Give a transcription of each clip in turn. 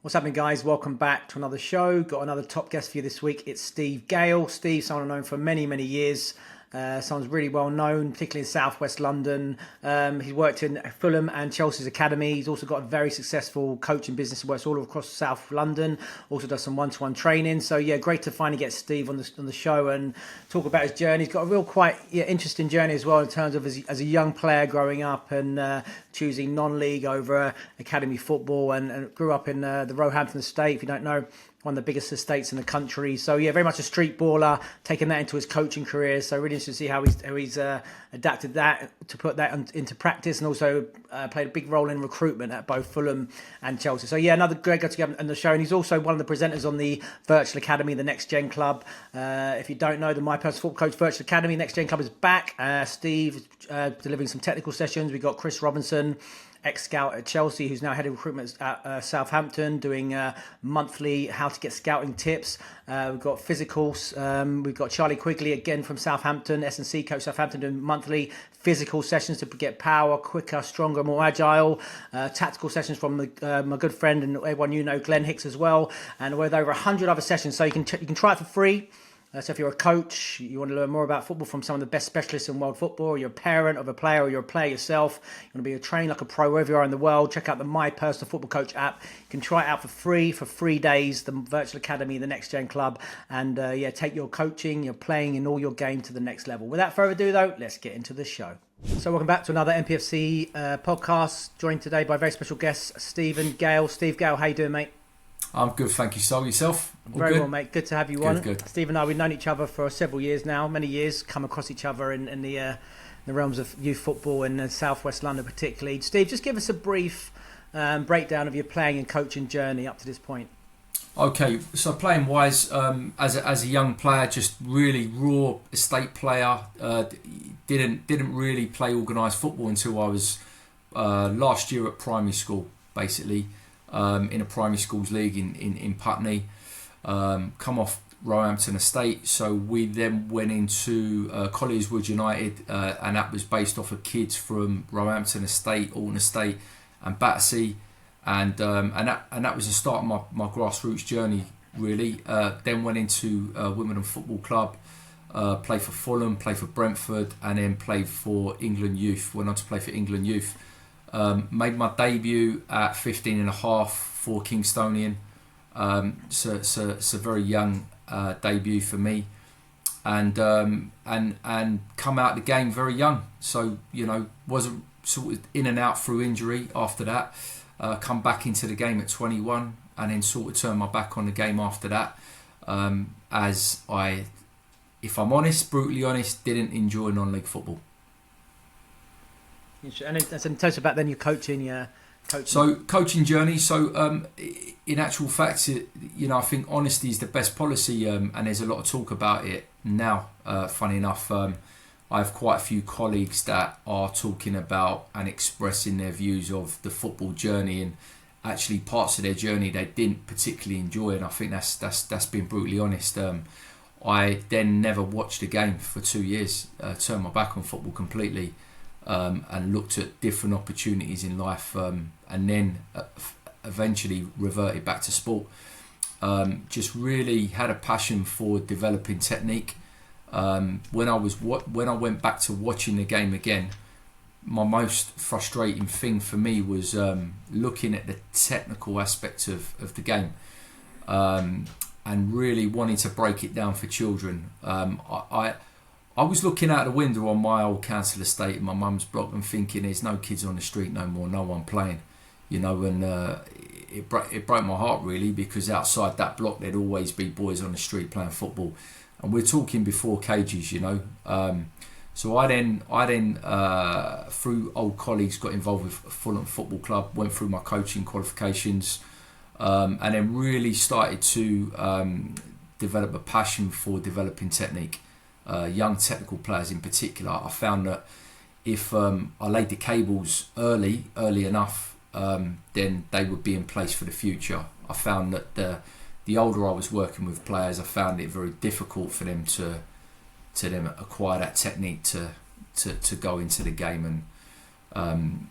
What's happening, guys? Welcome back to another show. Got another top guest for you this week. It's Steve Gale. Steve, someone I've known for many, many years. Someone's really well known, particularly in Southwest London. He's worked in Fulham and Chelsea's Academy. He's also got a very successful coaching business. He works all across South London. Also does some one-to-one training. So yeah, great to finally get Steve on the show and talk about his journey. He's got a real quite interesting journey as well in terms of as a young player growing up and choosing non-league over academy football and grew up in the Roehampton estate. If you don't know, one of the biggest estates in the country. So yeah, very much a street baller, taking that into his coaching career. So really interested to see how he's adapted that to put that into practice, and also played a big role in recruitment at both Fulham and Chelsea. So yeah, another great guy to get on the show, and he's also one of the presenters on the Virtual Academy, the Next Gen Club. If you don't know, the My Personal Football Coach Virtual Academy Next Gen Club is back. Steve delivering some technical sessions. We got Chris Robinson, ex-scout at Chelsea, who's now head of recruitment at Southampton, doing monthly how to get scouting tips. We've got physicals. We've got Charlie Quigley, again from Southampton, S&C coach Southampton, doing monthly physical sessions to get power, quicker, stronger, more agile. Tactical sessions from my good friend and everyone you know, Glenn Hicks as well. And with over 100 other sessions, so you can try it for free. So if you're a coach, you want to learn more about football from some of the best specialists in world football, or you're a parent of a player, or you're a player yourself, you want to be a trained like a pro wherever you are in the world, check out the My Personal Football Coach app. You can try it out for 3 days, the Virtual Academy, the Next Gen Club, and take your coaching, your playing in all your game to the next level. Without further ado though, let's get into the show. So welcome back to another MPFC podcast, joined today by very special guest, Stephen Gale. Steve Gale, how you doing, mate? I'm good, thank you, Saul. Yourself? All very good? Well, mate. Good to have you on. Good. Steve and I, we've known each other for several years now, many years, come across each other in the realms of youth football in South West London particularly. Steve, just give us a brief breakdown of your playing and coaching journey up to this point. Okay, so playing wise, as a young player, just really raw estate player. Didn't really play organised football until I was last year at primary school, basically. In a primary schools league in Putney, come off Roehampton Estate, so we then went into Colliers Wood United, and that was based off of kids from Roehampton Estate, Alton Estate and Battersea, and that was the start of my grassroots journey really. Then went into Wimbledon Football Club, played for Fulham, played for Brentford, and then played for England Youth. Went on to play for England Youth. Made my debut at 15 and a half for Kingstonian. So it's a very young debut for me, and come out the game very young. So wasn't sort of in and out through injury after that. Come back into the game at 21, and then sort of turned my back on the game after that. As I, if I'm honest, brutally honest, didn't enjoy non-league football. And tell us about then your coaching. So coaching journey. So in actual fact, I think honesty is the best policy, and there's a lot of talk about it now. Funny enough, I have quite a few colleagues that are talking about and expressing their views of the football journey, and actually parts of their journey they didn't particularly enjoy. And I think that's been brutally honest. I then never watched a game for 2 years. Turned my back on football completely. And looked at different opportunities in life, and then eventually reverted back to sport. Just really had a passion for developing technique. When I went back to watching the game again, my most frustrating thing for me was looking at the technical aspects of the game, and really wanting to break it down for children. I was looking out the window on my old council estate in my mum's block and thinking there's no kids on the street no more, no one playing, and it broke my heart really, because outside that block there'd always be boys on the street playing football, and we're talking before cages, So I then through old colleagues got involved with Fulham Football Club, went through my coaching qualifications, and then really started to develop a passion for developing technique. Young technical players in particular. I found that if I laid the cables early enough, then they would be in place for the future. I found that the older I was working with players, I found it very difficult for them to acquire that technique to go into the game, and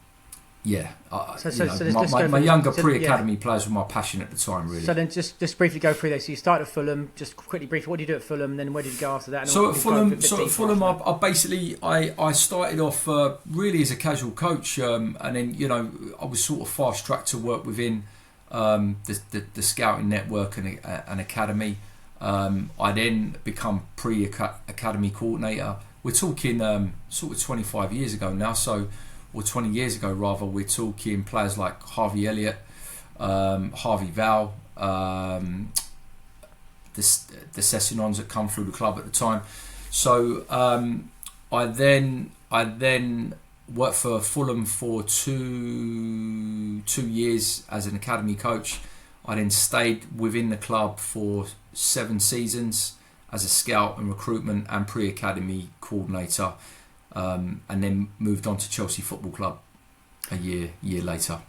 yeah. My younger pre-academy players were my passion at the time, really. So then just briefly go through this. So you started at Fulham, just quickly briefly, what did you do at Fulham, and then where did you go after that? And So at Fulham, I started off really as a casual coach, and then I was sort of fast tracked to work within the scouting network and an academy. I then become pre-academy coordinator. We're talking sort of 25 years ago now, or 20 years ago rather. We're talking players like Harvey Elliott, Harvey Val, the Sessinons that come through the club at the time. So I then worked for Fulham for two years as an academy coach. I then stayed within the club for 7 seasons as a scout and recruitment and pre-academy coordinator, and then moved on to Chelsea Football Club a year later.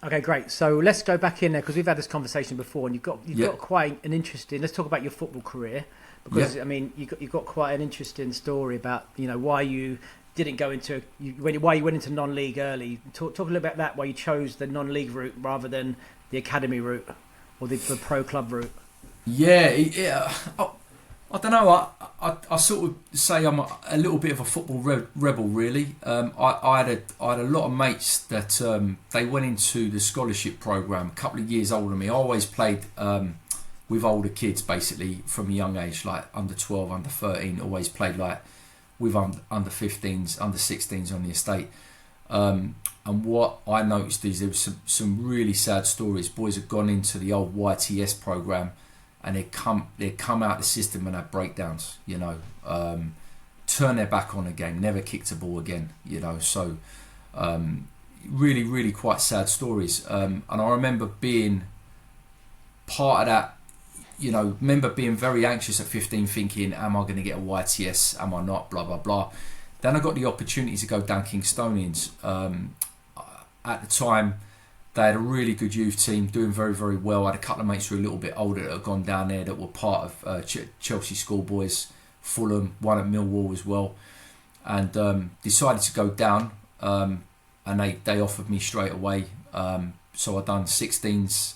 Okay, great. So let's go back in there, because we've had this conversation before, and you've got quite an interesting. Let's talk about your football career, because I mean you've got quite an interesting story about why you didn't go into why you went into non-league early. Talk a little bit about that. Why you chose the non-league route rather than the academy route or the pro club route. Yeah. I don't know. I sort of say I'm a little bit of a football rebel, really. I had a lot of mates that they went into the scholarship program a couple of years older than me. I always played with older kids, basically from a young age, like under 12, under 13. Always played like with under 15s, under 16s on the estate. And what I noticed is there was some really sad stories. Boys had gone into the old YTS program, and they'd come out the system and had breakdowns, turn their back on the game, never kicked a ball again, so really, really quite sad stories. And I remember being part of that, remember being very anxious at 15, thinking, am I going to get a YTS, am I not, blah, blah, blah. Then I got the opportunity to go down Kingstonians. At the time, they had a really good youth team, doing very, very well. I had a couple of mates who were a little bit older that had gone down there that were part of Chelsea schoolboys, Fulham, one at Millwall as well, and decided to go down. And they offered me straight away. So I done 16s,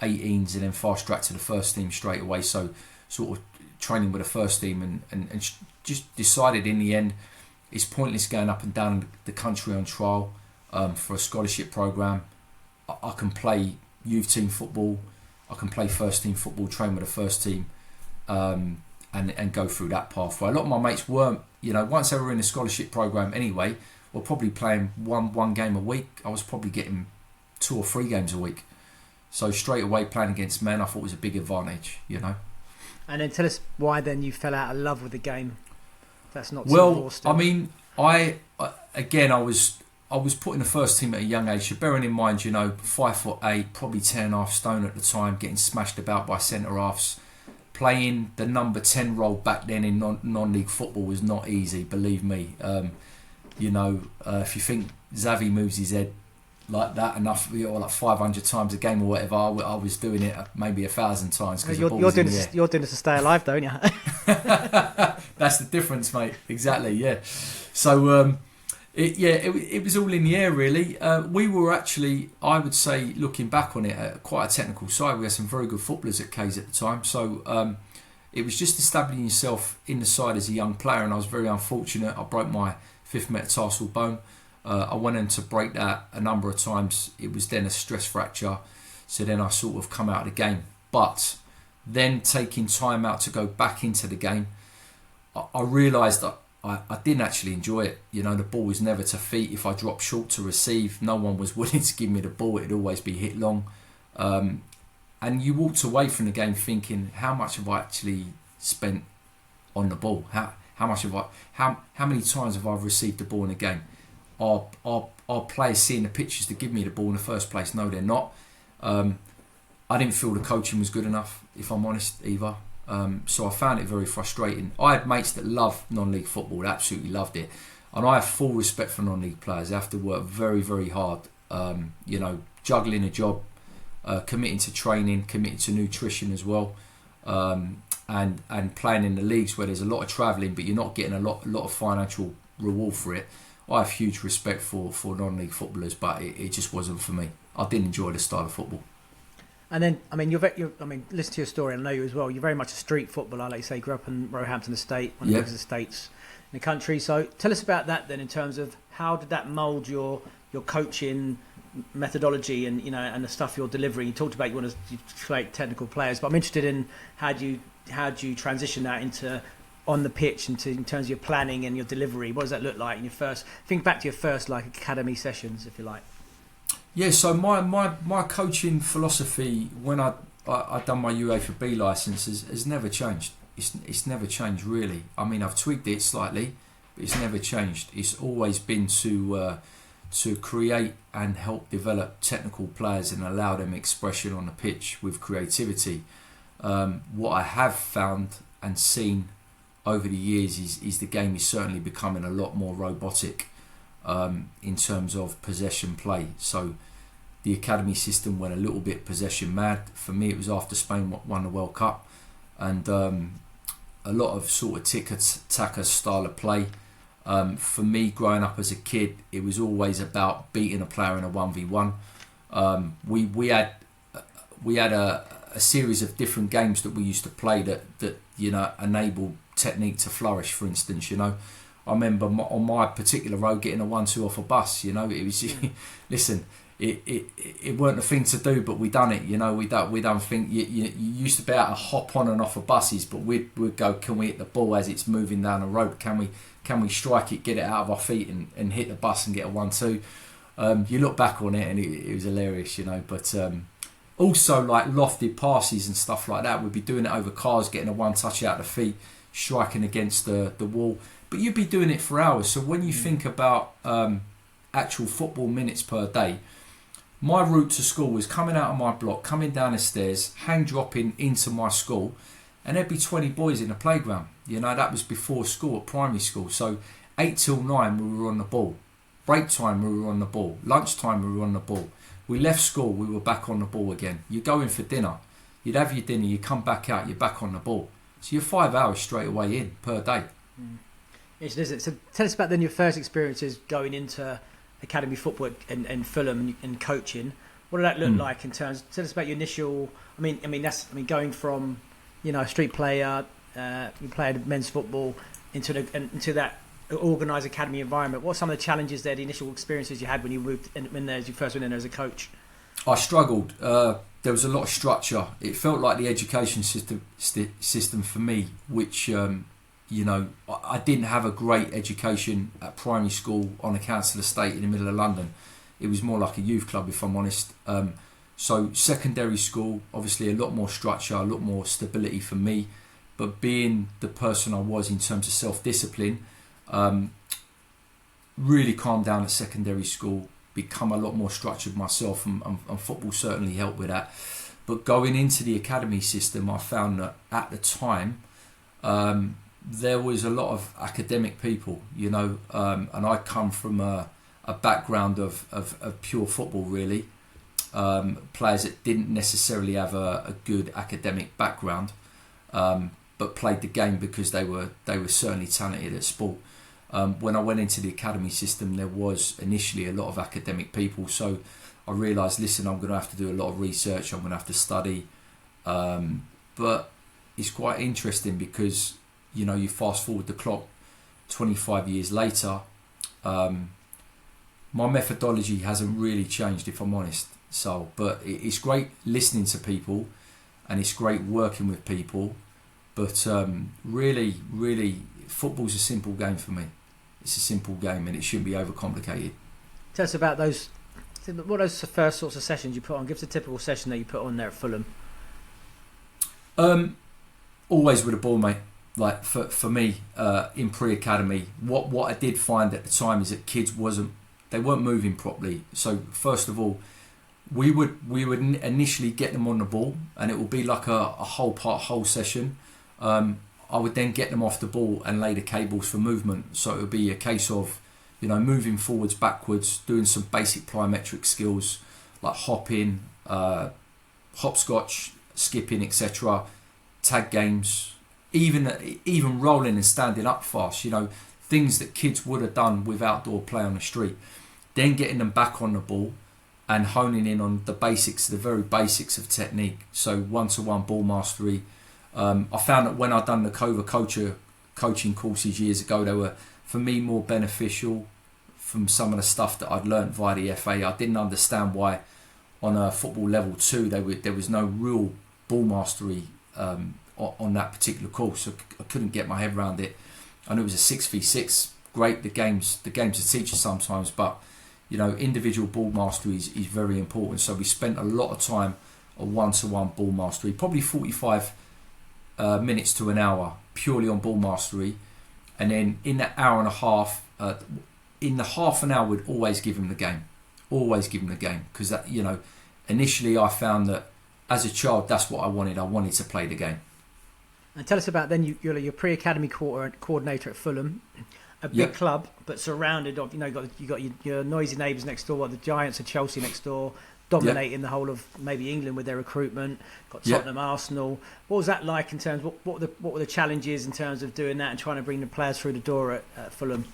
18s, and then fast tracked to the first team straight away. So sort of training with the first team, and just decided in the end it's pointless going up and down the country on trial for a scholarship program. I can play youth team football, I can play first team football, train with the first team, and go through that pathway. A lot of my mates weren't, once they were in the scholarship program anyway, were probably playing one game a week. I was probably getting 2 or 3 games a week. So straight away playing against men, I thought was a big advantage, And then tell us why then you fell out of love with the game. That's not well. I mean, I was put in the first team at a young age. So bearing in mind, 5'8", probably 10.5 stone at the time, getting smashed about by centre halves. Playing the number 10 role back then in non-league football was not easy, believe me. If you think Xavi moves his head like that enough, like 500 times a game or whatever, I was doing it maybe 1,000 times. You're doing this to stay alive, don't you? That's the difference, mate. Exactly, yeah. So. It was all in the air, really. We were actually, I would say, looking back on it, quite a technical side. We had some very good footballers at K's at the time. So it was just establishing yourself in the side as a young player, and I was very unfortunate. I broke my 5th metatarsal bone. I went in to break that a number of times. It was then a stress fracture. So then I sort of come out of the game. But then taking time out to go back into the game, I realised that I didn't actually enjoy it. The ball was never to feet. If I dropped short to receive, no one was willing to give me the ball. It'd always be hit long. And you walked away from the game thinking, how much have I actually spent on the ball? How many times have I received the ball in a game? Are players seeing the pictures to give me the ball in the first place? No, they're not. I didn't feel the coaching was good enough, if I'm honest, either. So I found it very frustrating. I had mates that loved non-league football, that absolutely loved it, and I have full respect for non-league players. They have to work very, very hard, juggling a job, committing to training, committing to nutrition as well, and playing in the leagues where there's a lot of travelling but you're not getting a lot of financial reward for it. I have huge respect for non-league footballers, but it just wasn't for me. I didn't enjoy the style of football. And then, I mean, listen to your story. I know you as well. You're very much a street footballer, like you say. Grew up in Roehampton Estate, one of the biggest estates in the country. So, tell us about that then, in terms of how did that mould your coaching methodology and and the stuff you're delivering. You talked about you want to create technical players, but I'm interested in how do you transition that into on the pitch in terms of your planning and your delivery. What does that look like in your first? Think back to your first like academy sessions, if you like. Yeah, so my coaching philosophy when I done my UEFA B licence has never changed. It's never changed really. I mean, I've tweaked it slightly, but it's never changed. It's always been to create and help develop technical players and allow them expression on the pitch with creativity. What I have found and seen over the years is the game is certainly becoming a lot more robotic in terms of possession play. So the academy system went a little bit possession mad. For me, it was after Spain won the World Cup, and a lot of sort of tick-tacker style of play. For me, growing up as a kid, it was always about beating a player in a 1v1. We had a series of different games that we used to play that enabled technique to flourish. For instance, I remember on my particular road getting a 1-2 off a bus. It was listen. It weren't a thing to do, but we done it. We don't think you used to be able to hop on and off of buses, but we'd go. Can we hit the ball as it's moving down the road? Can we strike it, get it out of our feet, and hit the bus and get a 1-2? You look back on it and it was hilarious, But also like lofted passes and stuff like that. We'd be doing it over cars, getting a one touch out of the feet, striking against the wall. But you'd be doing it for hours. So when you think about actual football minutes per day. My route to school was coming out of my block, coming down the stairs, hang dropping into my school, and there'd be 20 boys in the playground. That was before school, at primary school. So 8 till 9 we were on the ball. Break time we were on the ball. Lunchtime we were on the ball. We left school, we were back on the ball again. You go in for dinner, you'd have your dinner, you come back out, you're back on the ball. So you're 5 hours straight away in per day. It is. So tell us about then your first experiences going into academy football and Fulham and coaching. What did that look like in terms? Tell us about your initial. I mean, going from a street player, you played men's football into that organised academy environment. What are some of the challenges there? The initial experiences you had when you moved in there, as you first went in there as a coach. I struggled. There was a lot of structure. It felt like the education system for me, which. I didn't have a great education at primary school on a council estate in the middle of London. It was more like a youth club, if I'm honest. So secondary school, obviously a lot more structure, a lot more stability for me. But being the person I was in terms of self-discipline, really calmed down at secondary school, become a lot more structured myself, and football certainly helped with that. But going into the academy system, I found that at the time, there was a lot of academic people, and I come from a background of pure football, really. Players that didn't necessarily have a good academic background, but played the game because they were certainly talented at sport. When I went into the academy system, there was initially a lot of academic people, so I realised, listen, I'm going to have to do a lot of research, I'm going to have to study, but it's quite interesting because you fast forward the clock 25 years later, my methodology hasn't really changed, if I'm honest. So, but it's great listening to people and it's great working with people, but really, football's a simple game for me. It's a simple game and it shouldn't be overcomplicated. Tell us about those. What are those first sorts of sessions you put on? Give us a typical session that you put on there at Fulham. Always with a ball, mate. Like for me, in pre-academy, what I did find at the time is that kids weren't moving properly. So first of all, we would initially get them on the ball, and it would be like a whole session. I would then get them off the ball and lay the cables for movement. So it would be a case of moving forwards, backwards, doing some basic plyometric skills like hopping, hopscotch, skipping, etc. Tag games. Even rolling and standing up fast, things that kids would have done with outdoor play on the street, then getting them back on the ball and honing in on the basics, the very basics of technique. So one-to-one ball mastery. I found that when I'd done the coaching courses years ago, they were, for me, more beneficial from some of the stuff that I'd learnt via the FA. I didn't understand why on a football level 2 there was no real ball mastery on that particular course. So I couldn't get my head around it. I knew it was a 6v6. Great, the game's a teacher sometimes, but individual ball mastery is very important. So we spent a lot of time on one-to-one ball mastery, probably 45 minutes to an hour purely on ball mastery, and then in that hour and a half, in the half an hour, we'd always give him the game, because that, initially I found that as a child that's what I wanted to play the game. And tell us about then you're your pre-academy coordinator at Fulham, a big club, but surrounded of you got your noisy neighbours next door, the Giants of Chelsea next door, dominating the whole of maybe England with their recruitment. Got Tottenham, Arsenal. What was that like in terms? What were the challenges in terms of doing that and trying to bring the players through the door at Fulham?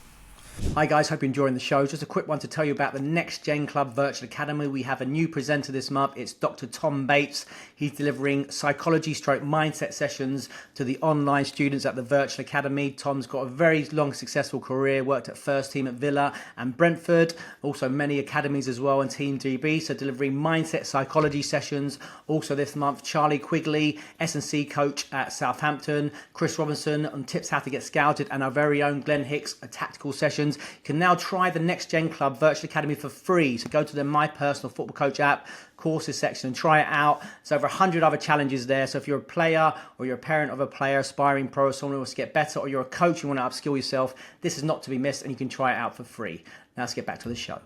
Hi guys, hope you're enjoying the show. Just a quick one to tell you about the Next Gen Club Virtual Academy. We have a new presenter this month. It's Dr. Tom Bates. He's delivering psychology/mindset sessions to the online students at the Virtual Academy. Tom's got a very long, successful career, worked at first team at Villa and Brentford, also many academies as well, and Team GB. So delivering mindset psychology sessions. Also this month, Charlie Quigley, S&C coach at Southampton, Chris Robinson on tips how to get scouted, and our very own Glenn Hicks, a tactical session. You can now try the Next Gen Club Virtual Academy for free. So go to the My Personal Football Coach app, courses section, and try it out. There's over 100 other challenges there. So if you're a player or you're a parent of a player, aspiring pro, or someone who wants to get better, or you're a coach and want to upskill yourself, this is not to be missed, and you can try it out for free. Now let's get back to the show.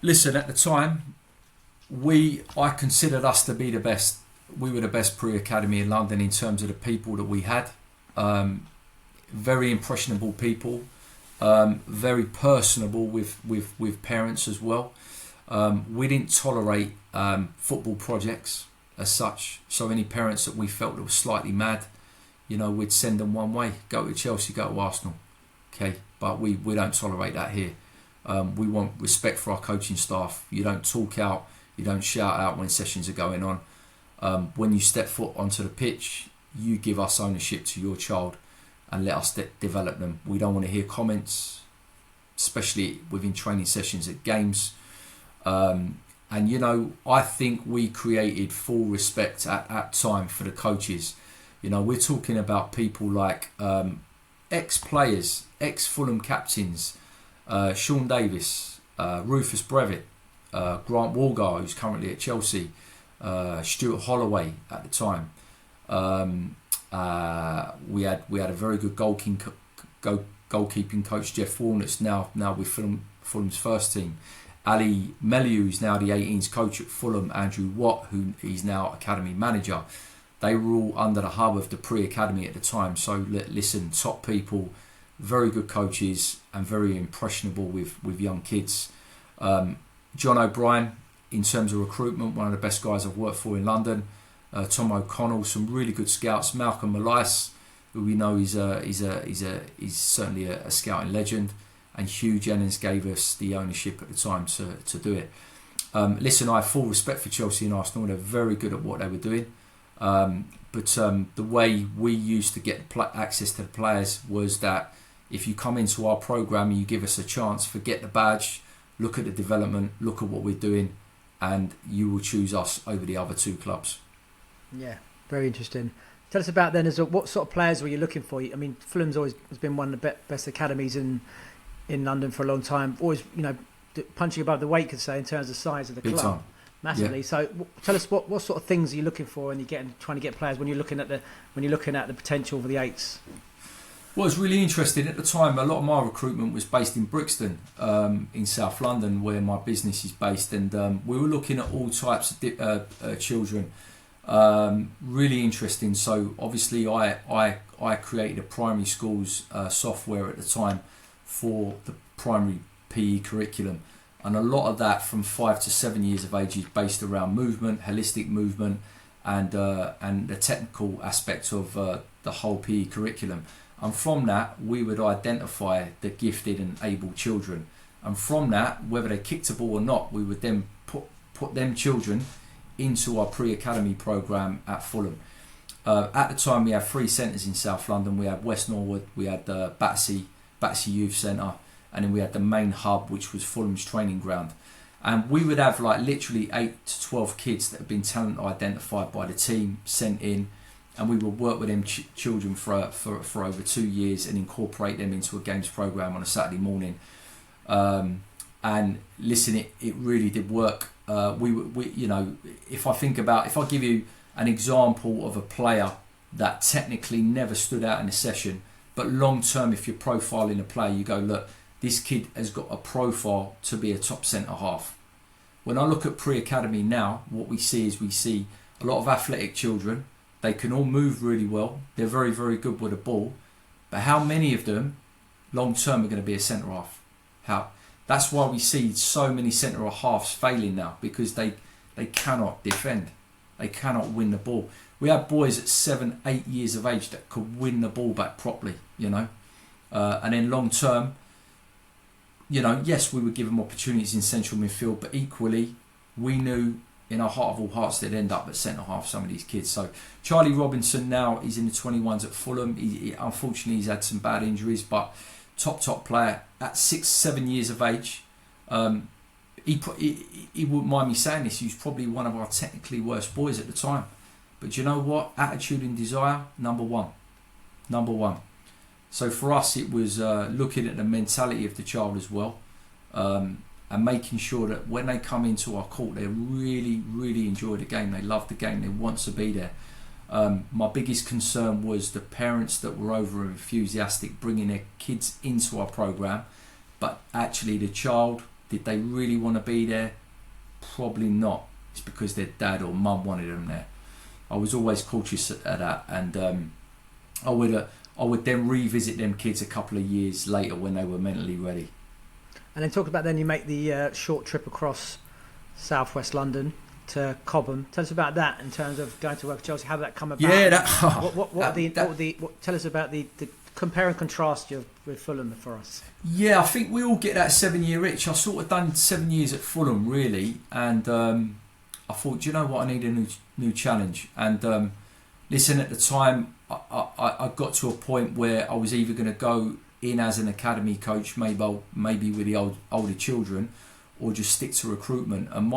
Listen, at the time, I considered us to be the best. We were the best pre-academy in London in terms of the people that we had. Very impressionable people. Very personable with parents as well. We didn't tolerate football projects as such. So any parents that we felt that were slightly mad, we'd send them one way: go to Chelsea, go to Arsenal. Okay, but we don't tolerate that here. We want respect for our coaching staff. You don't talk out, you don't shout out when sessions are going on. When you step foot onto the pitch, you give us ownership to your child and let us develop them. We don't want to hear comments, especially within training sessions at games. And I think we created full respect at time for the coaches. We're talking about people like ex-players, ex-Fulham captains, Sean Davis, Rufus Brevitt, Grant Walgar, who's currently at Chelsea, Stuart Holloway at the time. We had a very good goalkeeping coach, Jeff Walnuts, now with Fulham's first team. Ali Meliu, who's now the 18s coach at Fulham. Andrew Watt, who he's now academy manager. They were all under the hub of the pre-academy at the time. So listen, top people, very good coaches, and very impressionable with young kids. John O'Brien, in terms of recruitment, one of the best guys I've worked for in London. Tom O'Connell, some really good scouts. Malcolm Malais, who we know is certainly a scouting legend, and Hugh Jennings gave us the ownership at the time to do it. Listen, I have full respect for Chelsea and Arsenal. They're very good at what they were doing, but the way we used to get access to the players was that if you come into our programme, you give us a chance, forget the badge, look at the development, look at what we're doing, and you will choose us over the other two clubs. Yeah, very interesting. Tell us about then, what sort of players were you looking for? I mean, Fulham's always has been one of the best academies in London for a long time. Always, punching above the weight, could say, in terms of size of the Big club, time. massively. Yeah. So, tell us what sort of things are you looking for when you're trying to get players when you're looking at the potential for the eights. Well, it's really interesting. At the time, a lot of my recruitment was based in Brixton, in South London, where my business is based, and we were looking at all types of children. Really interesting. So obviously I created a primary school's software at the time for the primary PE curriculum, and a lot of that from 5 to 7 years of age is based around movement, holistic movement, and the technical aspect of the whole PE curriculum. And from that, we would identify the gifted and able children. And from that, whether they kicked a ball or not, we would then put them children into our pre-academy programme at Fulham. At the time, we had 3 centres in South London. We had West Norwood, we had the Battersea Youth Centre, and then we had the main hub, which was Fulham's training ground. And we would have like literally 8 to 12 kids that had been talent identified by the team, sent in, and we would work with them children for over 2 years and incorporate them into a games programme on a Saturday morning. And listen, it really did work. We you know, if I give you an example of a player that technically never stood out in a session, but long term, if you're profiling a player, you go, look, this kid has got a profile to be a top centre half. When I look at pre-academy now, what we see a lot of athletic children. They can all move really well. They're very, very good with the ball. But how many of them long term are going to be a centre half? That's why we see so many centre halves failing now, because they cannot defend. They cannot win the ball. We have boys at 7, 8 years of age that could win the ball back properly, you know. And then long term, you know, yes, we would give them opportunities in central midfield, but equally, we knew in our heart of all hearts they'd end up at centre half, some of these kids. So Charlie Robinson now, he's in the 21s at Fulham. Unfortunately, he's had some bad injuries, but top player at 6, 7 years of age. He wouldn't mind me saying this, he was probably one of our technically worst boys at the time. But you know what? Attitude and desire, number one. So for us, it was looking at the mentality of the child as well, and making sure that when they come into our court, they really, really enjoy the game. They love the game. They want to be there. My biggest concern was the parents that were over enthusiastic bringing their kids into our programme, but actually the child, did they really want to be there? Probably not. It's because their dad or mum wanted them there. I was always cautious at that, and I would then revisit them kids a couple of years later when they were mentally ready. And then talk about, then you make the short trip across southwest London to Cobham. Tell us about that in terms of going to work at Chelsea. How did that come about? Yeah, tell us about the compare and contrast with Fulham for us. Yeah, I think we all get that 7-year itch. I sort of done 7 years at Fulham really, and I thought, do you know what, I need a new challenge. And listen, at the time, I got to a point where I was either going to go in as an academy coach, maybe with the older children, or just stick to recruitment. And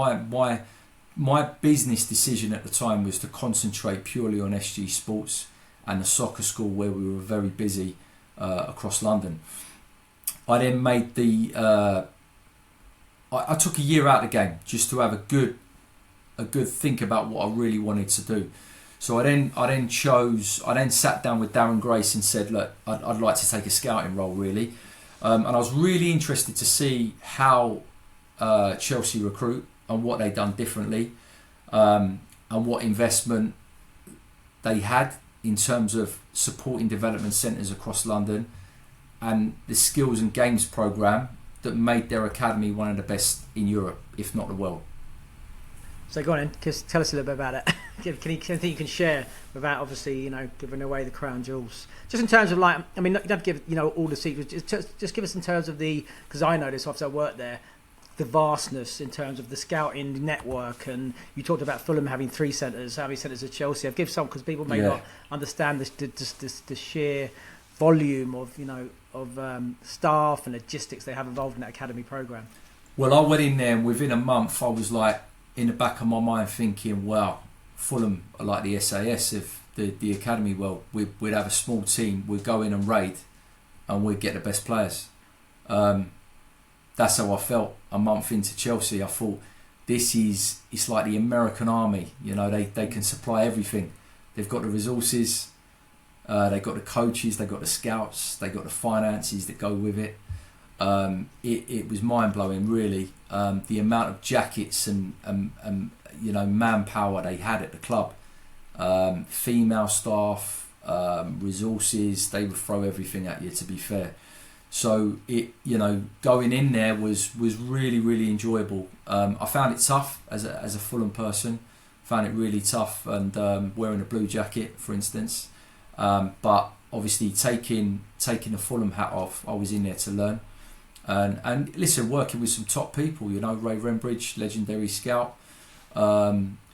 my business decision at the time was to concentrate purely on SG Sports and the soccer school, where we were very busy across London. I then made I took a year out of the game just to have a good think about what I really wanted to do. So I then sat down with Darren Grace and said, look, I'd like to take a scouting role really, and I was really interested to see how Chelsea recruit and what they'd done differently, and what investment they had in terms of supporting development centres across London, and the skills and games programme that made their academy one of the best in Europe, if not the world. So go on in, just tell us a little bit about it. Anything you can share without obviously, you know, giving away the crown jewels. Just in terms of, like, I mean, you don't have to give, you know, all the secrets. Just give us in terms of because I know this, obviously I worked there, the vastness in terms of the scouting network. And you talked about Fulham having 3 centres. How many centres at Chelsea? I've given some because people may not understand the sheer volume of, you know, of staff and logistics they have involved in that academy programme. Well, I went in there and within a month I was like, in the back of my mind thinking, wow, Fulham are like the SAS of the academy world. We'd have a small team, we'd go in and raid, and we'd get the best players. That's how I felt a month into Chelsea. I thought, it's like the American army. You know, they can supply everything. They've got the resources, they've got the coaches, they've got the scouts, they've got the finances that go with it. It was mind-blowing really, the amount of jackets and you know, manpower they had at the club, female staff, resources. They would throw everything at you, to be fair. So you know, going in there was really, really enjoyable. I found it tough as a Fulham person, found it really tough, and wearing a blue jacket, for instance. But obviously taking the Fulham hat off, I was in there to learn. And listen, working with some top people, you know, Ray Rembridge, legendary scout,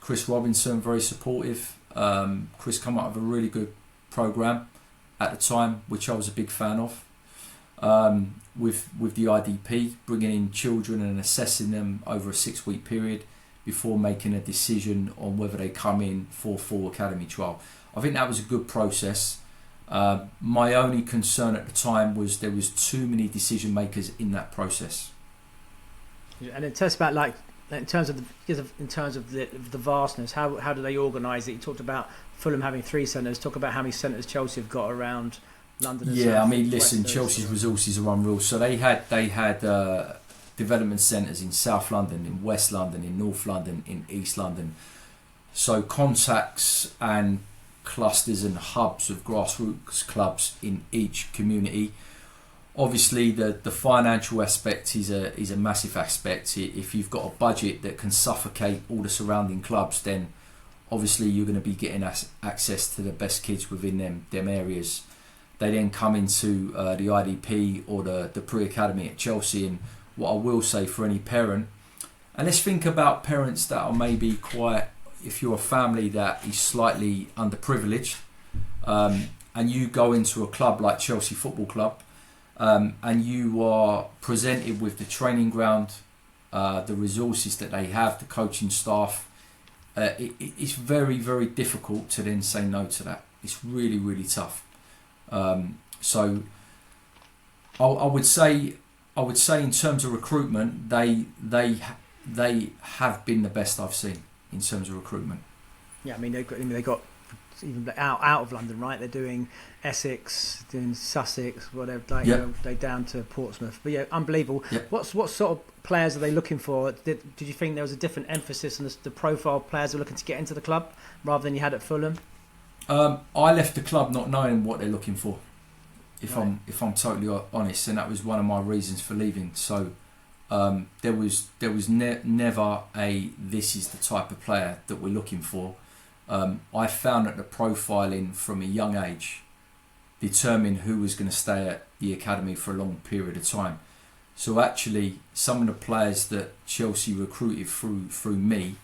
Chris Robinson, very supportive. Chris come up with a really good programme at the time, which I was a big fan of. With the IDP, bringing in children and assessing them over a 6-week period before making a decision on whether they come in for full academy trial. I think that was a good process. My only concern at the time was there was too many decision makers in that process. And it tells about, like, in terms of the vastness, how do they organise it? You talked about Fulham having 3 centres. Talk about how many centres Chelsea have got around London. And yeah, South I mean, West listen, Chelsea's resources are unreal. So they had development centres in South London, in West London, in North London, in East London. So contacts and clusters and hubs of grassroots clubs in each community. Obviously, the financial aspect is a massive aspect. If you've got a budget that can suffocate all the surrounding clubs, then obviously you're going to be getting access to the best kids within them areas. They then come into the IDP or the pre-academy at Chelsea. And what I will say for any parent, and let's think about parents that are maybe quite, if you're a family that is slightly underprivileged, and you go into a club like Chelsea Football Club, and you are presented with the training ground, the resources that they have, the coaching staff, it's very, very difficult to then say no to that. It's really, really tough. So I would say in terms of recruitment, they have been the best I've seen in terms of recruitment. Yeah, I mean they got even out of London, right? They're doing Essex, doing Sussex, whatever. Like, yep. You know, they down to Portsmouth. But yeah, unbelievable. Yep. What sort of players are they looking for? Did you think there was a different emphasis on the profile players who are looking to get into the club rather than you had at Fulham? I left the club not knowing what they're looking for, if Right. I'm totally honest, and that was one of my reasons for leaving. So there was never a this is the type of player that we're looking for. I found that the profiling from a young age determined who was going to stay at the academy for a long period of time. So actually, some of the players that Chelsea recruited through me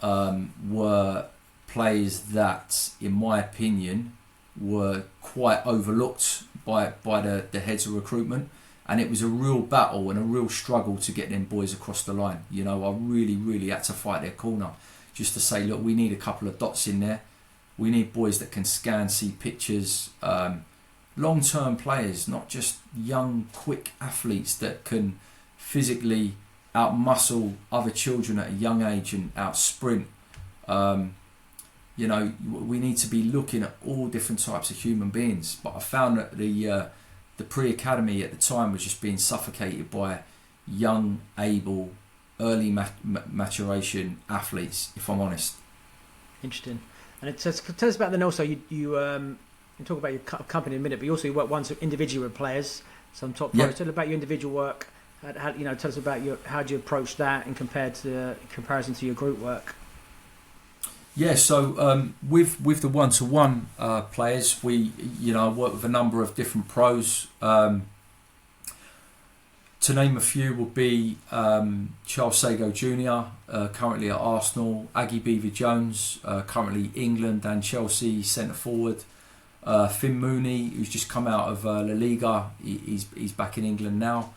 were players that, in my opinion, were quite overlooked by the heads of recruitment, and it was a real battle and a real struggle to get them boys across the line. You know, I really had to fight their corner just to say, look, we need a couple of dots in there. We need boys that can scan, see pictures, long-term players, not just young, quick athletes that can physically out-muscle other children at a young age and out-sprint. You know, we need to be looking at all different types of human beings. But I found that the pre-academy at the time was just being suffocated by young, able, early maturation athletes, if I'm honest. Interesting. And tell us about then also you talk about your company in a minute, but you also work once individually with players, some top players. Yep. Tell us about your individual work. How, you know, tell us about how do you approach that in comparison to your group work. Yeah, so with the one-to-one players, we work with a number of different pros. To name a few would be Charles Sago Jr., currently at Arsenal, Aggie Beaver-Jones, currently England and Chelsea centre forward, Finn Mooney, who's just come out of La Liga, he's back in England now,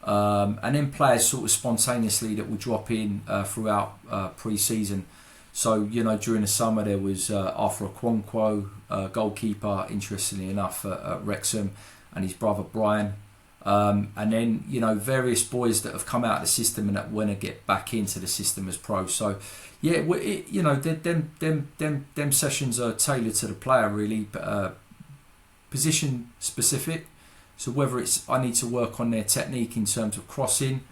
and then players sort of spontaneously that will drop in throughout pre-season. So, you know, during the summer there was Arthur Okonkwo, goalkeeper, interestingly enough, at Wrexham, and his brother Brian. And then, you know, various boys that have come out of the system and that want to get back into the system as pros. So, yeah, you know, them sessions are tailored to the player, really, position specific. So whether it's I need to work on their technique in terms of crossing,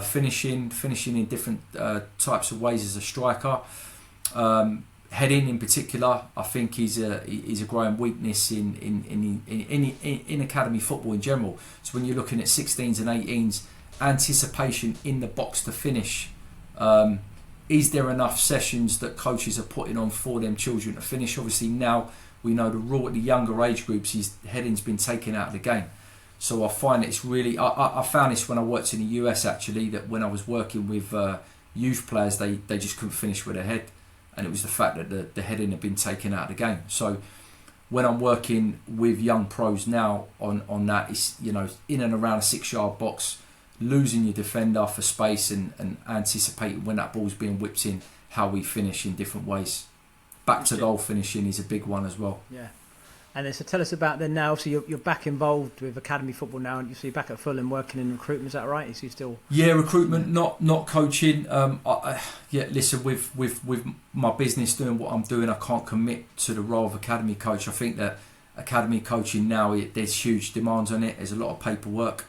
finishing in different types of ways as a striker. Heading in particular, I think is a growing weakness in academy football in general. So when you're looking at 16s and 18s, anticipation in the box to finish is there enough sessions that coaches are putting on for them children to finish? Obviously now we know the rule at the younger age groups, his heading's been taken out of the game. So I find it's really, I found this when I worked in the US actually, that when I was working with youth players, they just couldn't finish with their head. And it was the fact that the heading had been taken out of the game. So when I'm working with young pros now on that, it's, you know, in and around a 6-yard box, losing your defender for space and anticipating when that ball's being whipped in, how we finish in different ways. Back to goal finishing is a big one as well. Yeah. And then, so tell us about then now. So you're back involved with academy football now, and you're back at Fulham working in recruitment. Is that right? So you still? Yeah, recruitment, not coaching. Listen, with my business doing what I'm doing, I can't commit to the role of academy coach. I think that academy coaching now, there's huge demands on it. There's a lot of paperwork.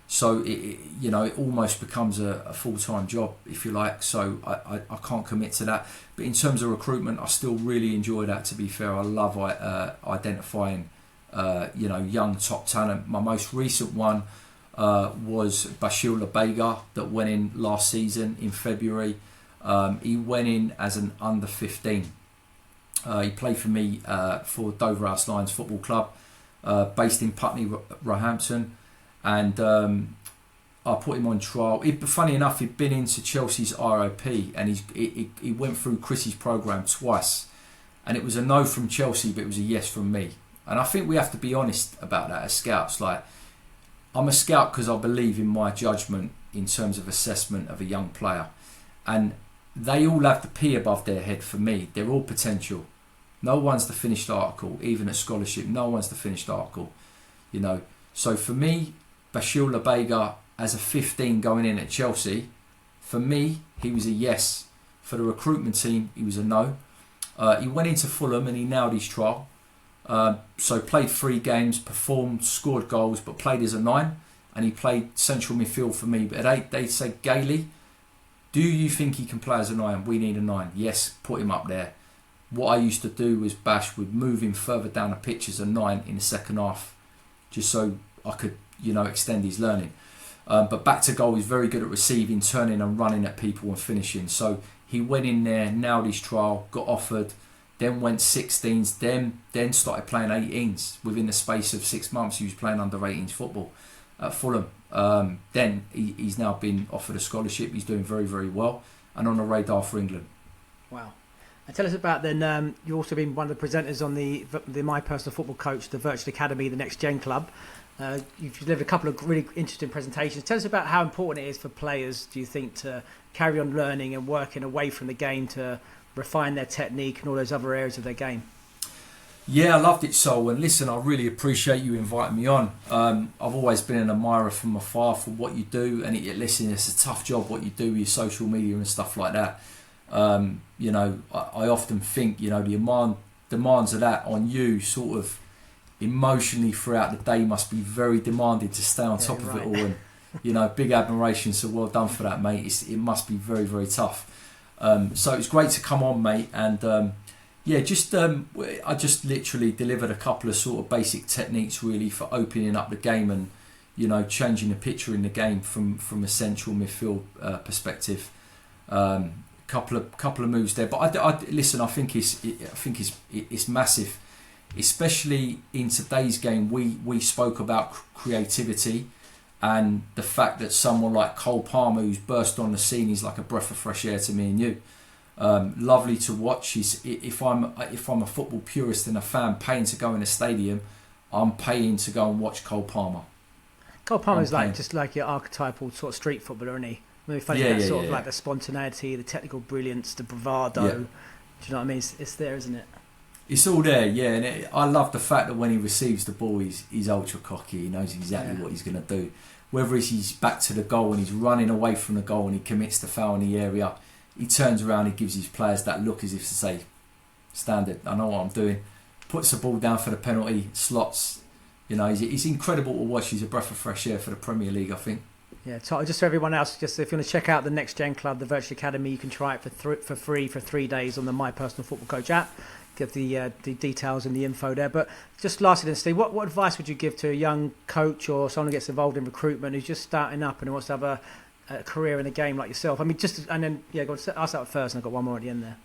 So it almost becomes a full-time job, if you like. So I can't commit to that. But in terms of recruitment, I still really enjoy that. To be fair, I love identifying, young top talent. My most recent one was Bashir Labega that went in last season in February. He went in as an under 15. He played for me for Dover House Lions Football Club, based in Putney, Roehampton. And I put him on trial. Funny enough, he'd been into Chelsea's ROP, and he went through Chrissy's programme twice. And it was a no from Chelsea, but it was a yes from me. And I think we have to be honest about that as scouts. Like, I'm a scout because I believe in my judgment in terms of assessment of a young player. And they all have the P above their head for me. They're all potential. No one's the finished article, even at scholarship. No one's the finished article, you know. So for me, Bashir Labega as a 15 going in at Chelsea, for me, he was a yes. For the recruitment team, he was a no. He went into Fulham and he nailed his trial. So played 3 games, performed, scored goals, but played as a 9. And he played central midfield for me. But they said, Gale, do you think he can play as a 9? We need a 9. Yes, put him up there. What I used to do was would move him further down the pitch as a 9 in the second half, just so I could, extend his learning. But back to goal, he's very good at receiving, turning and running at people and finishing. So he went in there, nailed his trial, got offered, then went 16s, then started playing 18s. Within the space of 6 months, he was playing under 18s football at Fulham. Then he's now been offered a scholarship. He's doing very, very well and on the radar for England. Wow. And tell us about then, you've also been one of the presenters on the My Personal Football Coach, the Virtual Academy, the Next Gen Club. You've delivered a couple of really interesting presentations. Tell us about how important it is for players, do you think, to carry on learning and working away from the game to refine their technique and all those other areas of their game? Yeah, I loved it, Saul. And listen, I really appreciate you inviting me on. I've always been an admirer from afar for what you do. And listen, it's a tough job what you do with your social media and stuff like that. I often think, the demands of that on you sort of emotionally throughout the day must be very demanding to stay on top of it all. And, big admiration. So well done for that, mate. It must be very, very tough. So it's great to come on, mate. And I just literally delivered a couple of sort of basic techniques really for opening up the game and, changing the picture in the game from a central midfield perspective. Couple of moves there, but I listen. I think it's massive, especially in today's game. We spoke about creativity and the fact that someone like Cole Palmer, who's burst on the scene, is like a breath of fresh air to me and you. Lovely to watch. If I'm a football purist and a fan paying to go in a stadium, I'm paying to go and watch Cole Palmer. Cole Palmer's just like your archetypal sort of street footballer, isn't he? Really funny, like the spontaneity, the technical brilliance, the bravado. Yeah. Do you know what I mean? It's there, isn't it? It's all there, yeah. And I love the fact that when he receives the ball, he's ultra cocky. He knows exactly what he's going to do. Whether he's back to the goal and he's running away from the goal and he commits the foul in the area, he turns around, he gives his players that look as if to say, "Standard, I know what I'm doing." Puts the ball down for the penalty, slots. He's incredible to watch. He's a breath of fresh air for the Premier League, I think. Yeah, just for everyone else, just if you want to check out the Next Gen Club, the Virtual Academy, you can try it for free for 3 days on the My Personal Football Coach app. Give the details and the info there. But just lastly then, Steve, what advice would you give to a young coach or someone who gets involved in recruitment who's just starting up and who wants to have a career in the game like yourself? I mean, and then go on, I'll start first, and I've got one more at the end there.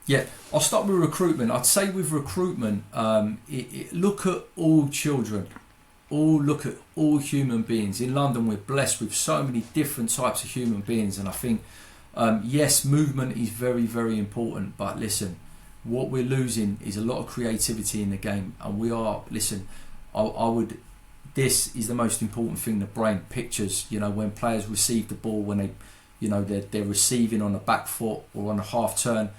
Yeah, I'll start with recruitment. I'd say with recruitment, look at all children, look at all human beings. In London, we're blessed with so many different types of human beings, and I think, yes, movement is very, very important, but listen, what we're losing is a lot of creativity in the game, and this is the most important thing, the brain, pictures, when players receive the ball, when they're receiving on the back foot or on a half turn.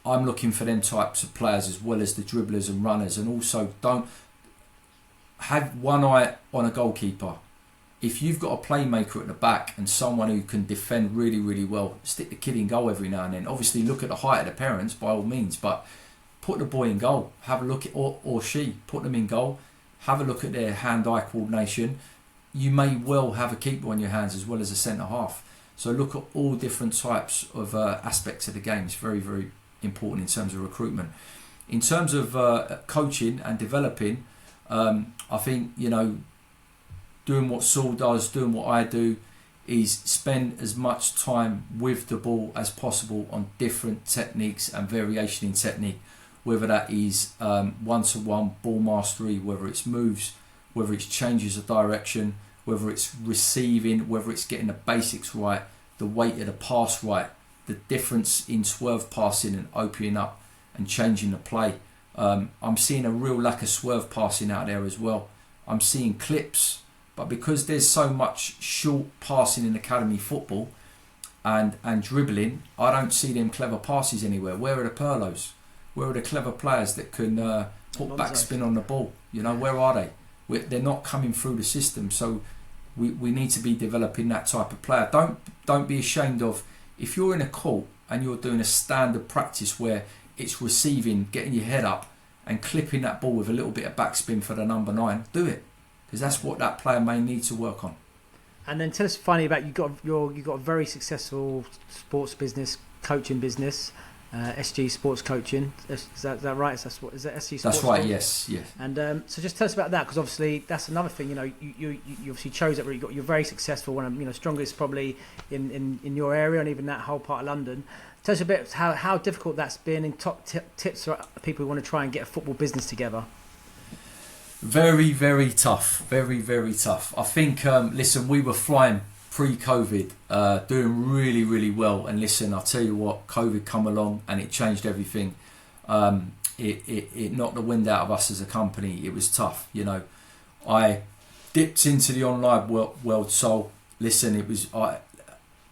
I'm looking for them types of players as well as the dribblers and runners, and also don't have one eye on a goalkeeper. If you've got a playmaker at the back and someone who can defend really, really well, stick the kid in goal every now and then. Obviously look at the height of the parents by all means, but put the boy in goal, have a look at, or she, put them in goal, have a look at their hand-eye coordination. You may well have a keeper on your hands as well as a centre-half. So look at all different types of aspects of the game. It's very, very important in terms of recruitment. In terms of coaching and developing, I think, doing what Saul does, doing what I do, is spend as much time with the ball as possible on different techniques and variation in technique, whether that is one-to-one ball mastery, whether it's moves, whether it's changes of direction, whether it's receiving, whether it's getting the basics right, the weight of the pass right, the difference in swerve passing and opening up and changing the play. I'm seeing a real lack of swerve passing out there as well. I'm seeing clips, but because there's so much short passing in academy football and dribbling, I don't see them clever passes anywhere. Where are the Perlos? Where are the clever players that can put backspin on the ball? Where are they? They're not coming through the system. So we need to be developing that type of player. Don't be ashamed of, if you're in a court and you're doing a standard practice where it's receiving, getting your head up and clipping that ball with a little bit of backspin for the number 9, do it, because that's what that player may need to work on. And then tell us finally about you got a very successful sports business, coaching business, SG Sports Coaching. Is that right? Is that SG Sports? That's right. Yes. And so just tell us about that, because obviously that's another thing. You obviously chose that route. You're very successful. One of strongest probably in your area and even that whole part of London. Tell us a bit how difficult that's been, and top tips for people who want to try and get a football business together. Very, very tough. Very, very tough. I think, listen, we were flying pre-COVID, doing really, really well. And listen, I'll tell you what, COVID come along and it changed everything. It knocked the wind out of us as a company. It was tough. I dipped into the online world. So listen,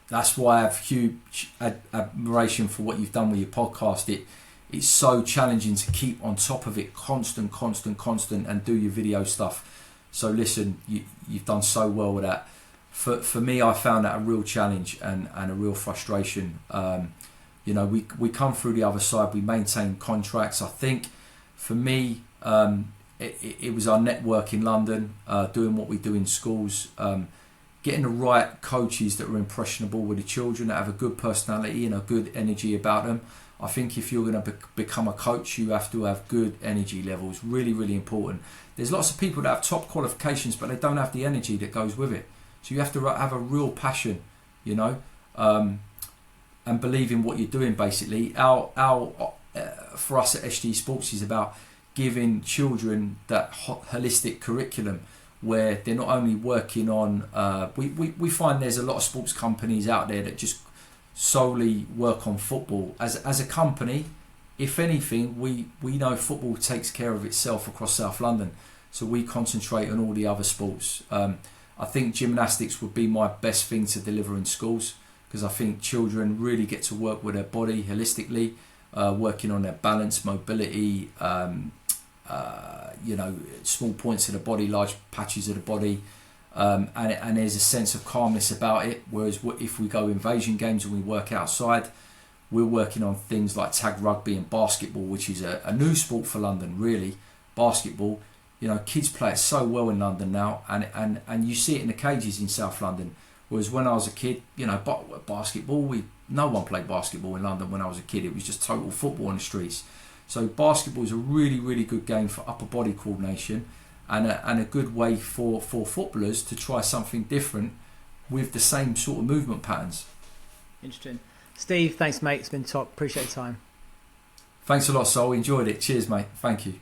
that's why I have huge admiration for what you've done with your podcast. It's so challenging to keep on top of it, constant, and do your video stuff. So listen, you've done so well with that. For me, I found that a real challenge and a real frustration. We come through the other side. We maintain contracts. I think for me, it was our network in London, doing what we do in schools, getting the right coaches that are impressionable with the children, that have a good personality and a good energy about them. I think if you're going to become a coach, you have to have good energy levels. Really, really important. There's lots of people that have top qualifications, but they don't have the energy that goes with it. So you have to have a real passion, and believe in what you're doing. Basically, for us at SG Sports is about giving children that holistic curriculum where they're not only working on. We find there's a lot of sports companies out there that just solely work on football. As a company, if anything, we know football takes care of itself across South London, so we concentrate on all the other sports. I think gymnastics would be my best thing to deliver in schools, because I think children really get to work with their body holistically, working on their balance, mobility, small points of the body, large patches of the body, and there's a sense of calmness about it. Whereas if we go invasion games and we work outside, we're working on things like tag rugby and basketball, which is a new sport for London, really. Basketball, kids play it so well in London now, and you see it in the cages in South London. Whereas when I was a kid, basketball, no one played basketball in London when I was a kid. It was just total football on the streets. So basketball is a really, really good game for upper body coordination, and a good way for footballers to try something different with the same sort of movement patterns. Interesting. Steve, thanks, mate. It's been top. Appreciate your time. Thanks a lot, Saul. Enjoyed it. Cheers, mate. Thank you.